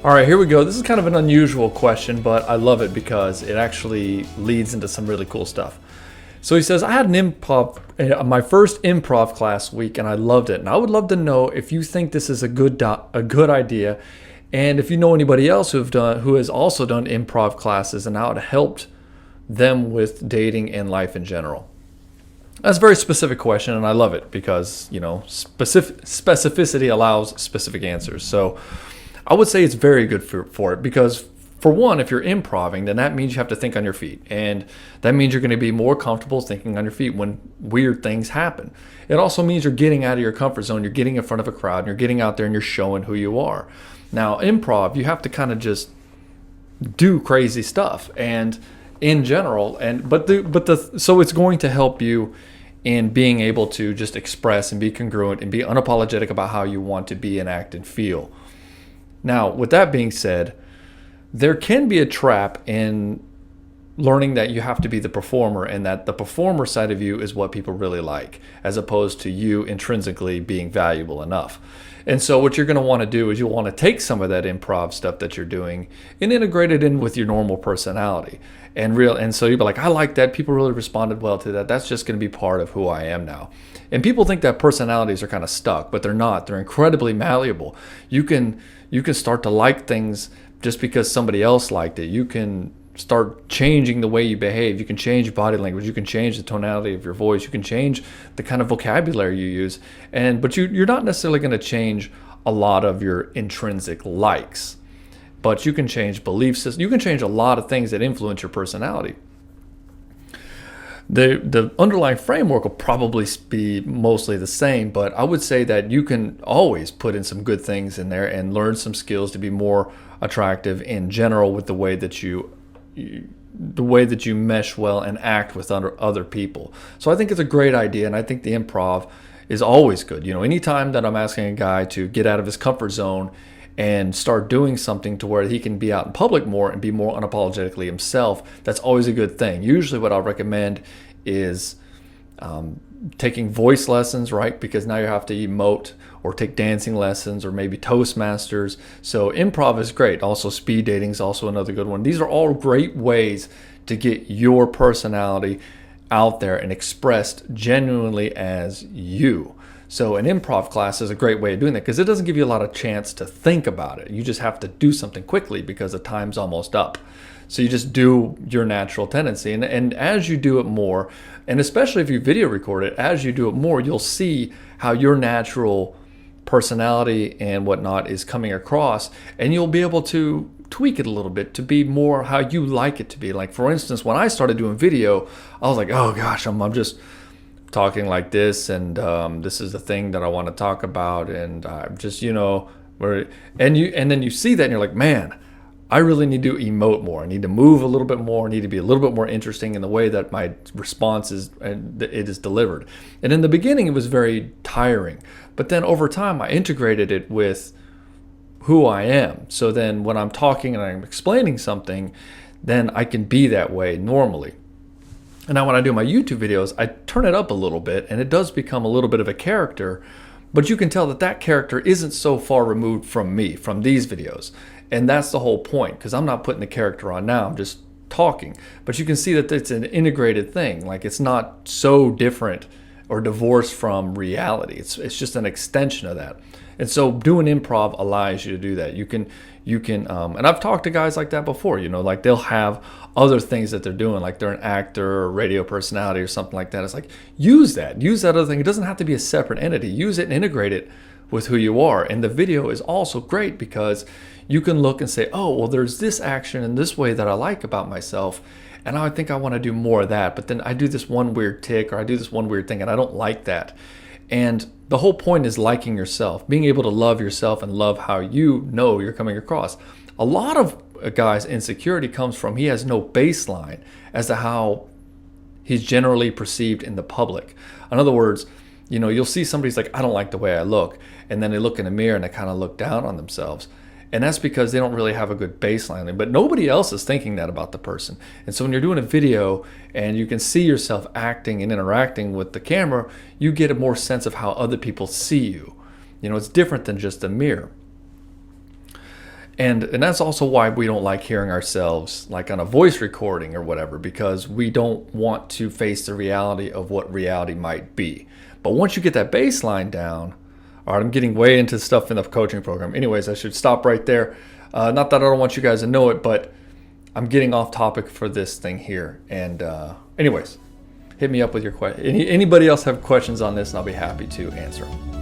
All right, here we go. This is kind of an unusual question, but I love it because it actually leads into some really cool stuff. So he says, I had my first improv class week, and I loved it. And I would love to know if you think this is a good idea, and if you know anybody else who has also done improv classes and how it helped them with dating and life in general. That's a very specific question, and I love it because specificity allows specific answers. So I would say it's very good for it because, for one, if you're improving, then that means you have to think on your feet. And that means you're going to be more comfortable thinking on your feet when weird things happen. It also means you're getting out of your comfort zone. You're getting in front of a crowd and you're getting out there and you're showing who you are. Now, improv, you have to kind of just do crazy stuff and in general. So it's going to help you in being able to just express and be congruent and be unapologetic about how you want to be and act and feel. Now, with that being said, there can be a trap in learning that you have to be the performer and that the performer side of you is what people really like, as opposed to you intrinsically being valuable enough. And so what you're going to want to do is you'll want to take some of that improv stuff that you're doing and integrate it in with your normal personality. And so you'll be like, I like that. People really responded well to that. That's just going to be part of who I am now. And people think that personalities are kind of stuck, but they're not. They're incredibly malleable. You can start to like things just because somebody else liked it. You can start changing the way you behave. You can change body language. You can change the tonality of your voice. You can change the kind of vocabulary you use. But you're not necessarily going to change a lot of your intrinsic likes. But you can change belief systems. You can change a lot of things that influence your personality. The underlying framework will probably be mostly the same, but I would say that you can always put in some good things in there and learn some skills to be more attractive in general with the way that you mesh well and act with other people. So I think it's a great idea, and I think the improv is always good. Anytime that I'm asking a guy to get out of his comfort zone and start doing something to where he can be out in public more and be more unapologetically himself, that's always a good thing. Usually what I'll recommend is taking voice lessons, right? Because now you have to emote, or take dancing lessons, or maybe Toastmasters. So improv is great. Also speed dating is also another good one. These are all great ways to get your personality out there and expressed genuinely as you. So an improv class is a great way of doing that because it doesn't give you a lot of chance to think about it. You just have to do something quickly because the time's almost up. So you just do your natural tendency. And as you do it more, and especially if you video record it, as you do it more, you'll see how your natural personality and whatnot is coming across, and you'll be able to tweak it a little bit to be more how you like it to be. Like, for instance, when I started doing video, I was like, oh gosh, I'm just talking like this, and this is the thing that I want to talk about, and I'm just, and then you see that and you're like, man, I really need to emote more. I need to move a little bit more. I need to be a little bit more interesting in the way that my response is and it is delivered. And in the beginning, it was very tiring, but then over time, I integrated it with who I am. So then when I'm talking and I'm explaining something, then I can be that way normally. And now when I do my YouTube videos, I turn it up a little bit, and it does become a little bit of a character, but you can tell that character isn't so far removed from me, from these videos. And that's the whole point, because I'm not putting the character on now, I'm just talking. But you can see that it's an integrated thing. Like, it's not so different or divorced from reality. It's just an extension of that. And so doing improv allows you to do that. You can, and I've talked to guys like that before, like they'll have other things that they're doing, like they're an actor or radio personality or something like that. It's like, use that other thing. It doesn't have to be a separate entity. Use it and integrate it with who you are. And the video is also great because you can look and say, oh, well, there's this action in this way that I like about myself, and I think I want to do more of that. But then I do this one weird tick, or I do this one weird thing, and I don't like that. And the whole point is liking yourself, being able to love yourself and love how you're coming across. A lot of a guy's insecurity comes from he has no baseline as to how he's generally perceived in the public. In other words, you'll see somebody's like, I don't like the way I look. And then they look in the mirror and they kind of look down on themselves. And that's because they don't really have a good baseline. But nobody else is thinking that about the person. And so when you're doing a video and you can see yourself acting and interacting with the camera, you get a more sense of how other people see you. It's different than just a mirror. And that's also why we don't like hearing ourselves like on a voice recording or whatever, because we don't want to face the reality of what reality might be. But once you get that baseline down, all right, I'm getting way into stuff in the coaching program. Anyways, I should stop right there. Not that I don't want you guys to know it, but I'm getting off topic for this thing here. And anyways, hit me up with your question. Anybody else have questions on this, and I'll be happy to answer them.